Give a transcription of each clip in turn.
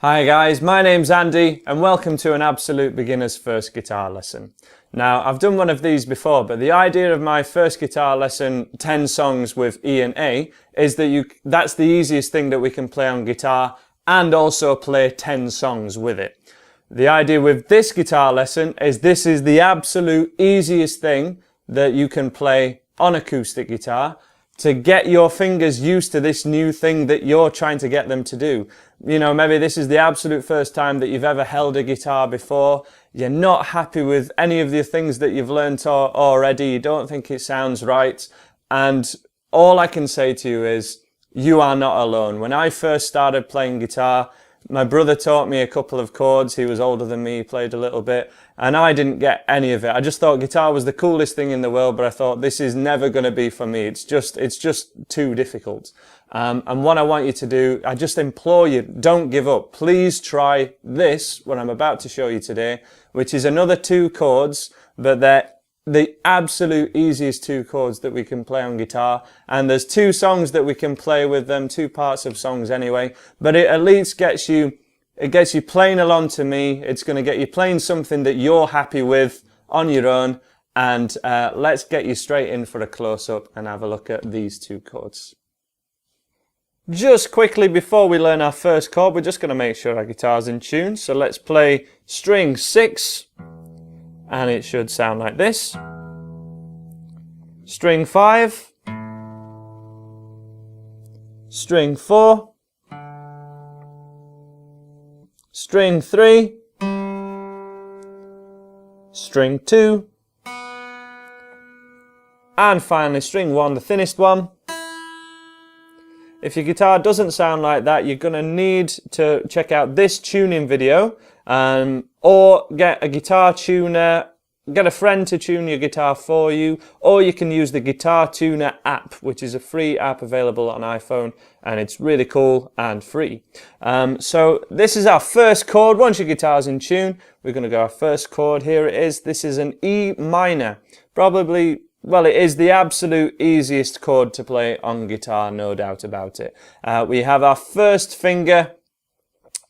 Hi guys, my name's Andy and welcome to an absolute beginner's first guitar lesson. Now I've done one of these before, but the idea of my first guitar lesson, 10 songs with E and A, is that that's the easiest thing that we can play on guitar and also play 10 songs with it. The idea with this guitar lesson is this is the absolute easiest thing that you can play on acoustic guitar to get your fingers used to this new thing that you're trying to get them to do. You know, maybe this is the absolute first time that you've ever held a guitar before. You're not happy with any of the things that you've learnt already. You don't think it sounds right. And all I can say to you is, you are not alone. When I first started playing guitar, my brother taught me a couple of chords. He was older than me, he played a little bit, and I didn't get any of it. I just thought guitar was the coolest thing in the world, but I thought this is never going to be for me. It's just too difficult. And what I want you to do, I just implore you, don't give up. Please try this, what I'm about to show you today, which is another 2 chords, but they're the absolute easiest 2 chords that we can play on guitar, and there's 2 songs that we can play with them, 2 parts of songs anyway, but it at least gets you playing along to me. It's going to get you playing something that you're happy with on your own, and let's get you straight in for a close-up and have a look at these 2 chords. Just quickly before we learn our first chord, we're just going to make sure our guitar's in tune, so let's play string 6. And it should sound like this. String 5, string 4, string 3, string 2, and finally string 1, the thinnest one. If your guitar doesn't sound like that, you're going to need to check out this tuning video, or get a guitar tuner, get a friend to tune your guitar for you, or you can use the Guitar Tuner app, which is a free app available on iPhone, and it's really cool and free. So this is our first chord. Once your guitar's in tune, we're going to go our first chord. Here it is. This is an E minor. Probably, well, it is the absolute easiest chord to play on guitar, no doubt about it. We have our first finger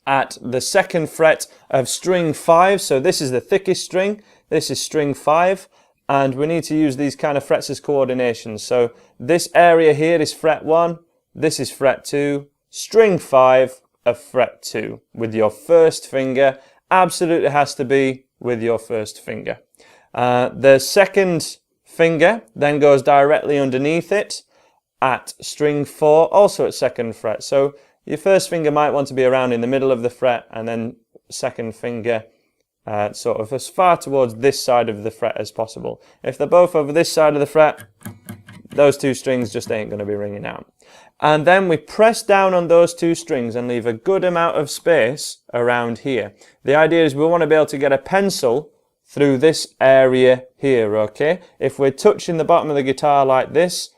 at the 2nd fret of string 5, so this is the thickest string, this is string 5, and we need to use these kind of frets as coordination. So this area here is fret 1, this is fret 2, string 5 of fret 2 with your first finger. Absolutely has to be with your first finger. The 2nd finger then goes directly underneath it at string 4, also at 2nd fret. So your first finger might want to be around in the middle of the fret, and then 2nd finger sort of as far towards this side of the fret as possible. If they're both over this side of the fret, those 2 strings just ain't going to be ringing out. And then we press down on those 2 strings and leave a good amount of space around here. The idea is we want to be able to get a pencil through this area here, okay? If we're touching the bottom of the guitar like this,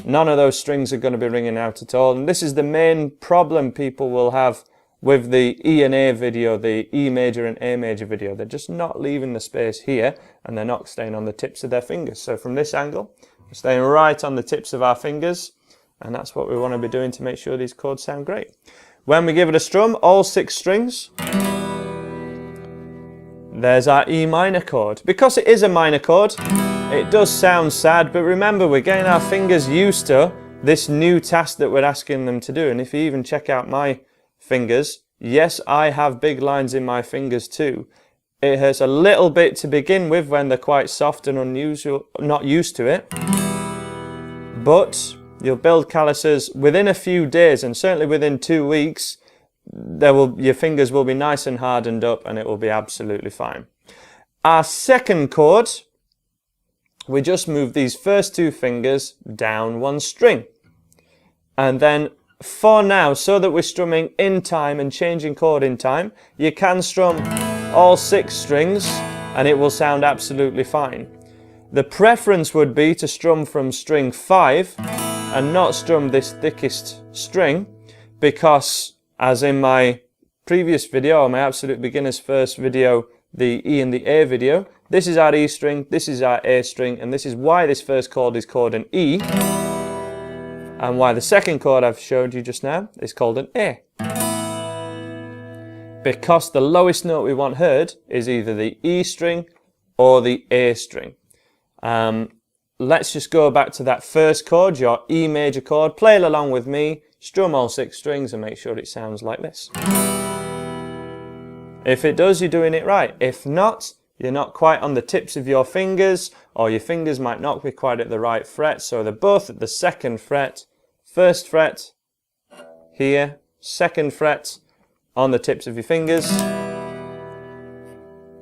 none of those strings are going to be ringing out at all. And this is the main problem people will have with the E and A video, the E major and A major video. They're just not leaving the space here, and they're not staying on the tips of their fingers. So from this angle, we're staying right on the tips of our fingers, and that's what we want to be doing to make sure these chords sound great. When we give it a strum, all 6 strings, there's our E minor chord. Because it is a minor chord, it does sound sad, but remember, we're getting our fingers used to this new task that we're asking them to do. And if you even check out my fingers, yes, I have big lines in my fingers too. It hurts a little bit to begin with when they're quite soft and unusual, not used to it. But you'll build calluses within a few days, and certainly within 2 weeks, your fingers will be nice and hardened up, and it will be absolutely fine. Our 2nd chord, we just move these first 2 fingers down 1 string. And then for now, so that we're strumming in time and changing chord in time, you can strum all 6 strings and it will sound absolutely fine. The preference would be to strum from string 5 and not strum this thickest string, because as in my previous video, or my absolute beginner's first video, the E and the A video, this is our E string, this is our A string, and this is why this first chord is called an E. and why the second chord I've showed you just now is called an A. because the lowest note we want heard is either the E string or the A string. Let's just go back to that first chord, your E major chord. Play it along with me, strum all 6 strings and make sure it sounds like this. If it does, you're doing it right. If not, you're not quite on the tips of your fingers, or your fingers might not be quite at the right fret. So they're both at the 2nd fret, 1st fret here, 2nd fret on the tips of your fingers,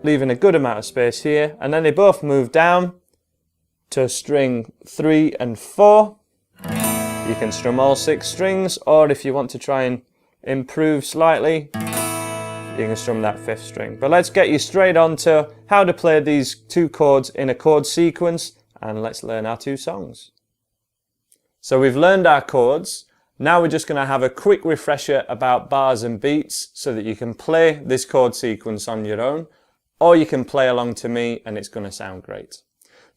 leaving a good amount of space here, and then they both move down to string 3 and 4. You can strum all 6 strings, or if you want to try and improve slightly, you can strum that 5th string. But let's get you straight on to how to play these 2 chords in a chord sequence, and let's learn our 2 songs. So we've learned our chords. Now we're just going to have a quick refresher about bars and beats so that you can play this chord sequence on your own, or you can play along to me and it's going to sound great.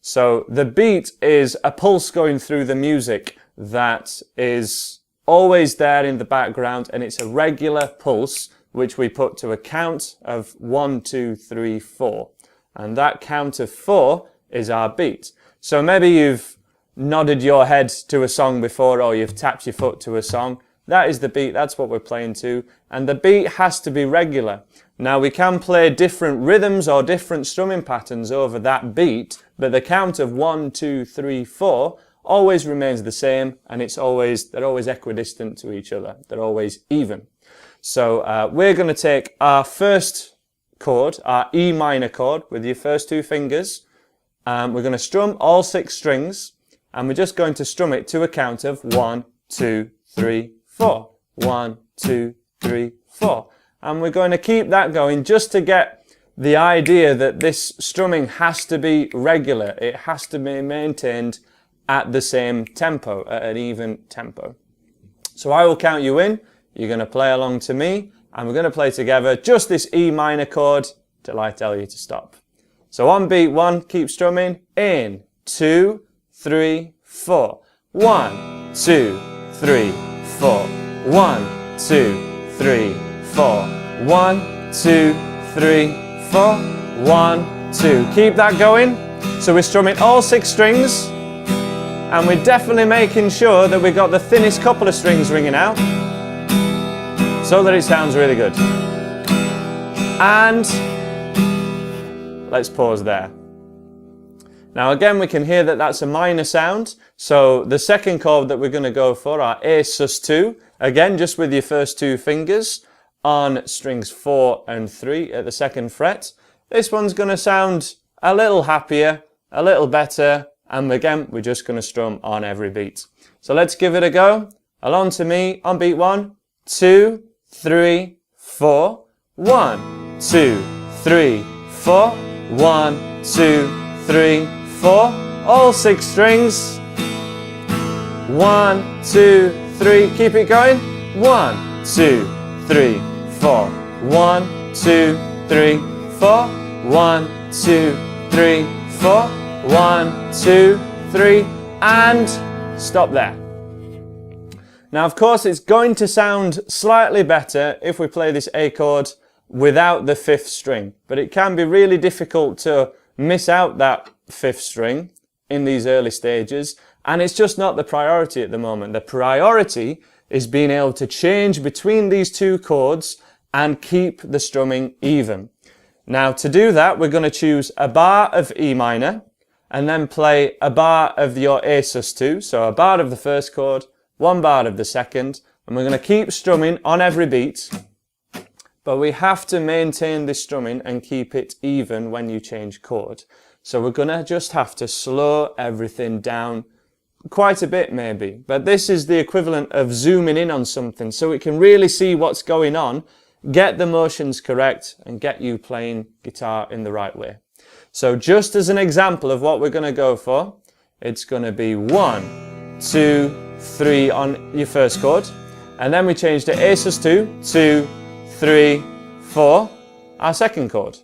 So the beat is a pulse going through the music that is always there in the background, and it's a regular pulse which we put to a count of 1, 2, 3, 4. And that count of 4 is our beat. So maybe you've nodded your head to a song before, or you've tapped your foot to a song. That is the beat, that's what we're playing to. And the beat has to be regular. Now we can play different rhythms or different strumming patterns over that beat, but the count of 1, 2, 3, 4 always remains the same, and they're always equidistant to each other. They're always even. So we're going to take our first chord, our E minor chord, with your first 2 fingers. We're going to strum all 6 strings, and we're just going to strum it to a count of 1, 2, 3, 4. 1, 2, 3, 4. And we're going to keep that going just to get the idea that this strumming has to be regular. It has to be maintained at the same tempo, at an even tempo. So I will count you in. You're going to play along to me, and we're going to play together just this E minor chord till I tell you to stop. So on beat 1, keep strumming. In, 2, 3, 4. 1, 2, 3, 4. 1, 2, 3, 4. 1, 2, 3, 4. 1, 2. Keep that going. So we're strumming all 6 strings, and we're definitely making sure that we got the thinnest couple of strings ringing out, so that it sounds really good. And let's pause there. Now again, we can hear that that's a minor sound. So the second chord that we're going to go for, our A sus2, again just with your first 2 fingers on strings 4 and 3 at the 2nd fret. This one's going to sound a little happier, a little better, and again we're just going to strum on every beat. So let's give it a go. Along to me on beat 1, 2, 3, 4. 1, 2, 3, 4. 1, 2, 3, 4. All 6 strings. 1, 2, 3. Keep it going. 1, 2, 3, 4. 1, 2, 3, 4. 1, 2, 3, 4. 1, 2, 3, and stop there. Now of course it's going to sound slightly better if we play this A chord without the 5th string, but it can be really difficult to miss out that 5th string in these early stages, and it's just not the priority at the moment. The priority is being able to change between these 2 chords and keep the strumming even. Now to do that, we're going to choose a bar of E minor and then play a bar of your A sus2, so a bar of the first chord, 1 bar of the second, and we're going to keep strumming on every beat, but we have to maintain this strumming and keep it even when you change chord. So we're going to just have to slow everything down quite a bit maybe, but this is the equivalent of zooming in on something so we can really see what's going on, get the motions correct, and get you playing guitar in the right way. So just as an example of what we're going to go for, it's going to be 1, 2, 3 on your first chord, and then we change to A sus2, 2, 3, 4, our second chord.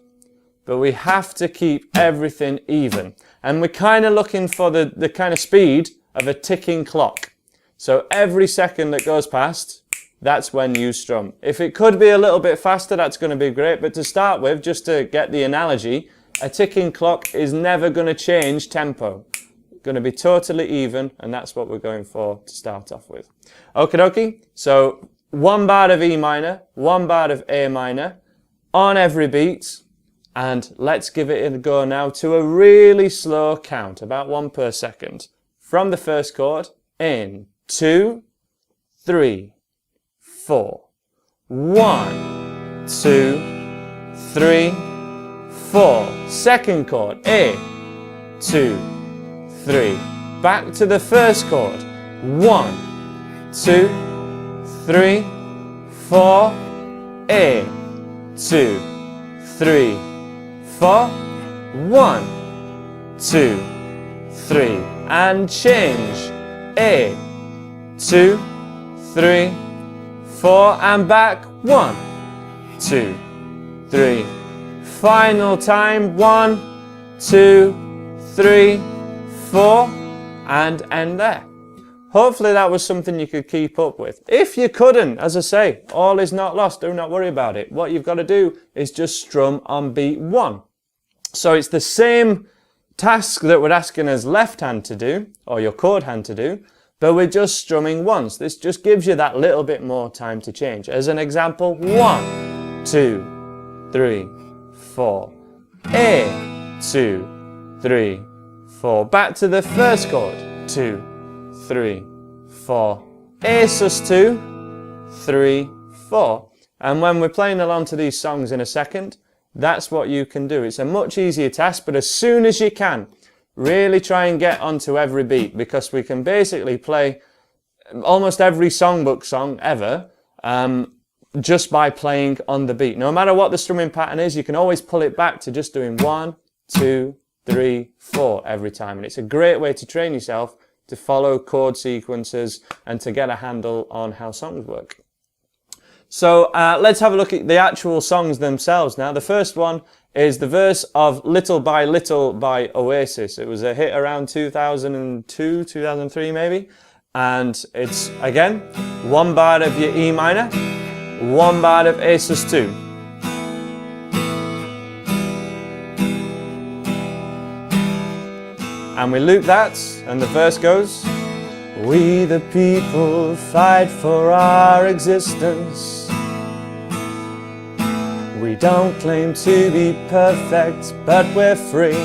But we have to keep everything even, and we're kind of looking for the kind of speed of a ticking clock. So every second that goes past, that's when you strum. If it could be a little bit faster, that's going to be great. But to start with, just to get the analogy, a ticking clock is never going to change tempo. Going to be totally even, and that's what we're going for to start off with. Okie dokie. So 1 bar of E minor, 1 bar of A minor on every beat. And let's give it a go now to a really slow count, about 1 per second. From the first chord, in 2, 3, 4. 1, 2, 3, 4. Second chord, A, 2, 3. Back to the first chord. 1, 2, 3, 4. A, 2, 3, 4. 1, 2, 3. And change. A, 2, 3, 4. And back. 1, 2, 3. Final time. 1, 2, 3, 4. And end there. Hopefully that was something you could keep up with. If you couldn't, as I say, all is not lost. Do not worry about it. What you've got to do is just strum on beat 1. So it's the same task that we're asking us left hand to do, or your chord hand to do, but we're just strumming once. This just gives you that little bit more time to change. As an example, 1, 2, 3, 4. A, 2, 3, 4. Back to the first chord. 2, 3, 4. A sus 2, 3, 4. And when we're playing along to these songs in a second, that's what you can do. It's a much easier task, but as soon as you can, really try and get onto every beat, because we can basically play almost every songbook song ever just by playing on the beat. No matter what the strumming pattern is, you can always pull it back to just doing 1, 2, 3, 4 every time. And it's a great way to train yourself to follow chord sequences and to get a handle on how songs work. So let's have a look at the actual songs themselves now. The first one is the verse of Little by Little by Oasis. It was a hit around 2002, 2003 maybe. And it's, again, 1 bar of your E minor, 1 bar of A sus 2. And we loop that, and the verse goes, we the people fight for our existence. We don't claim to be perfect, but we're free.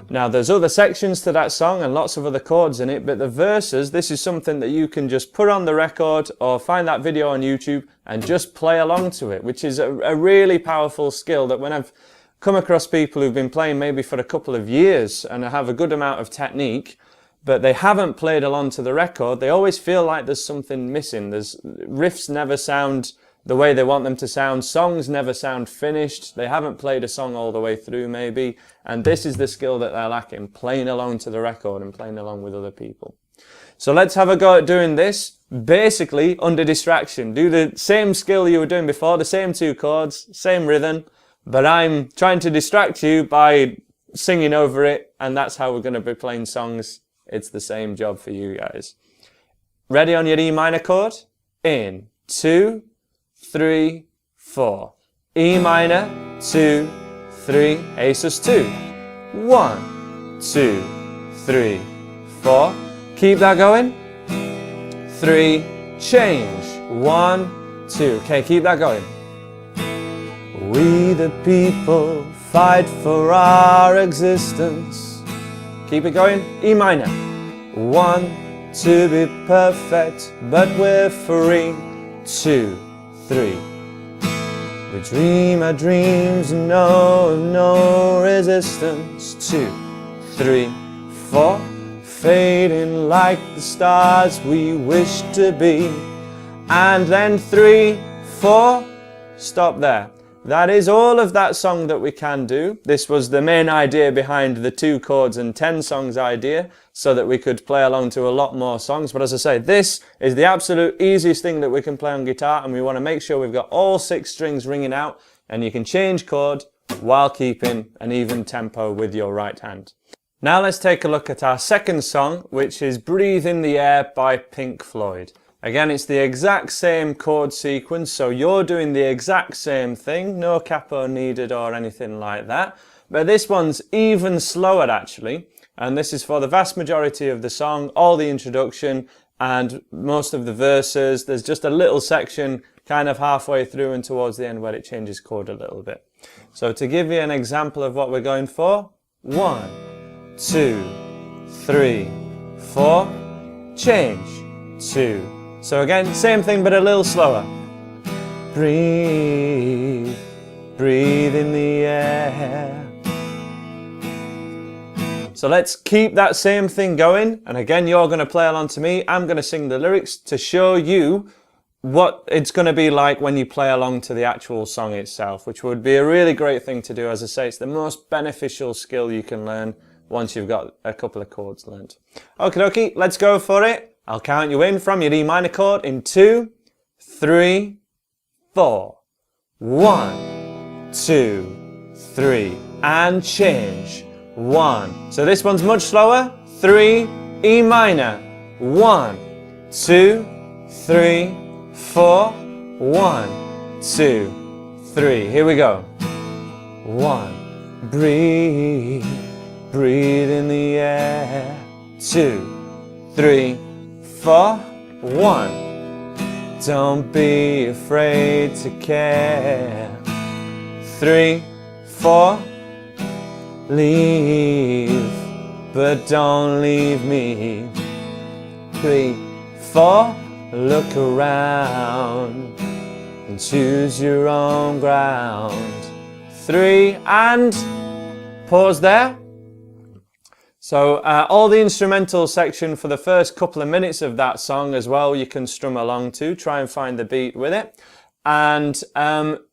Now there's other sections to that song and lots of other chords in it, but the verses, this is something that you can just put on the record or find that video on YouTube and just play along to it, which is a really powerful skill that when I've come across people who've been playing maybe for a couple of years and have a good amount of technique, but they haven't played along to the record, they always feel like there's something missing. Riffs never sound the way they want them to sound, songs never sound finished, they haven't played a song all the way through maybe, and this is the skill that they're lacking, playing along to the record and playing along with other people. So let's have a go at doing this, basically under distraction. Do the same skill you were doing before, the same 2 chords, same rhythm, but I'm trying to distract you by singing over it, and that's how we're going to be playing songs. It's the same job for you guys. Ready on your E minor chord? In 2, 3, 4. E minor, 2, 3, A sus 2. 1, 2, 3, 4. Keep that going. 3, change. 1, 2. Okay, keep that going. We the people fight for our existence. Keep it going. E minor. 1, to be perfect, but we're free. 2, 3. We dream our dreams and know no resistance. 2, 3, 4. Fading like the stars we wish to be. And then 3, 4. Stop there. That is all of that song that we can do. This was the main idea behind the 2 chords and 10 songs idea, so that we could play along to a lot more songs. But as I say, this is the absolute easiest thing that we can play on guitar, and we want to make sure we've got all 6 strings ringing out, and you can change chord while keeping an even tempo with your right hand. Now let's take a look at our second song, which is Breathe in the Air by Pink Floyd. Again, it's the exact same chord sequence, so you're doing the exact same thing, no capo needed or anything like that. But this one's even slower actually, and this is for the vast majority of the song, all the introduction and most of the verses. There's just a little section kind of halfway through and towards the end where it changes chord a little bit. So to give you an example of what we're going for, 1, 2, 3, 4, change, 2. So again, same thing but a little slower. Breathe, breathe in the air. So let's keep that same thing going, and again you're going to play along to me. I'm going to sing the lyrics to show you what it's going to be like when you play along to the actual song itself, which would be a really great thing to do. As I say, it's the most beneficial skill you can learn once you've got a couple of chords learned. Okie dokie, let's go for it. I'll count you in from your E minor chord in 2, 3, 4. 1, 2, 3, and change. 1. So this one's much slower. 3, E minor. 1, 2, 3, 4. 1, 2, 3. Here we go. 1. Breathe, breathe in the air. 2, 3, 4. 1. Don't be afraid to care. 3, 4. Leave, but don't leave me. 3, 4. Look around and choose your own ground. 3, and pause there. So all the instrumental section for the first couple of minutes of that song as well, you can strum along to, try and find the beat with it. And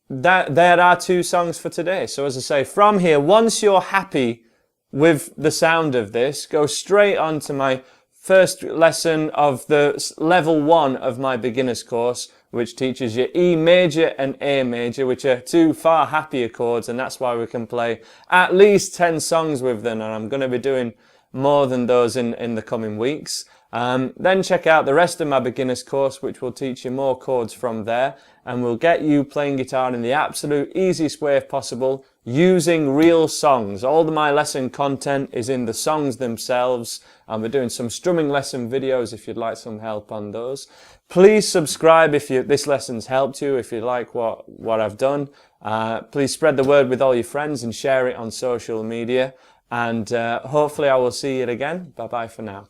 there are 2 songs for today. So as I say, from here, once you're happy with the sound of this, go straight on to my first lesson of the level 1 of my beginner's course, which teaches you E major and A major, which are 2 far happier chords, and that's why we can play at least 10 songs with them, and I'm going to be doing more than those in the coming weeks. Then check out the rest of my beginner's course, which will teach you more chords from there, and will get you playing guitar in the absolute easiest way possible, using real songs. All of my lesson content is in the songs themselves, and we're doing some strumming lesson videos if you'd like some help on those. Please subscribe if this lesson's helped you, if you like what I've done. Please spread the word with all your friends and share it on social media, and hopefully I will see you again. Bye bye for now.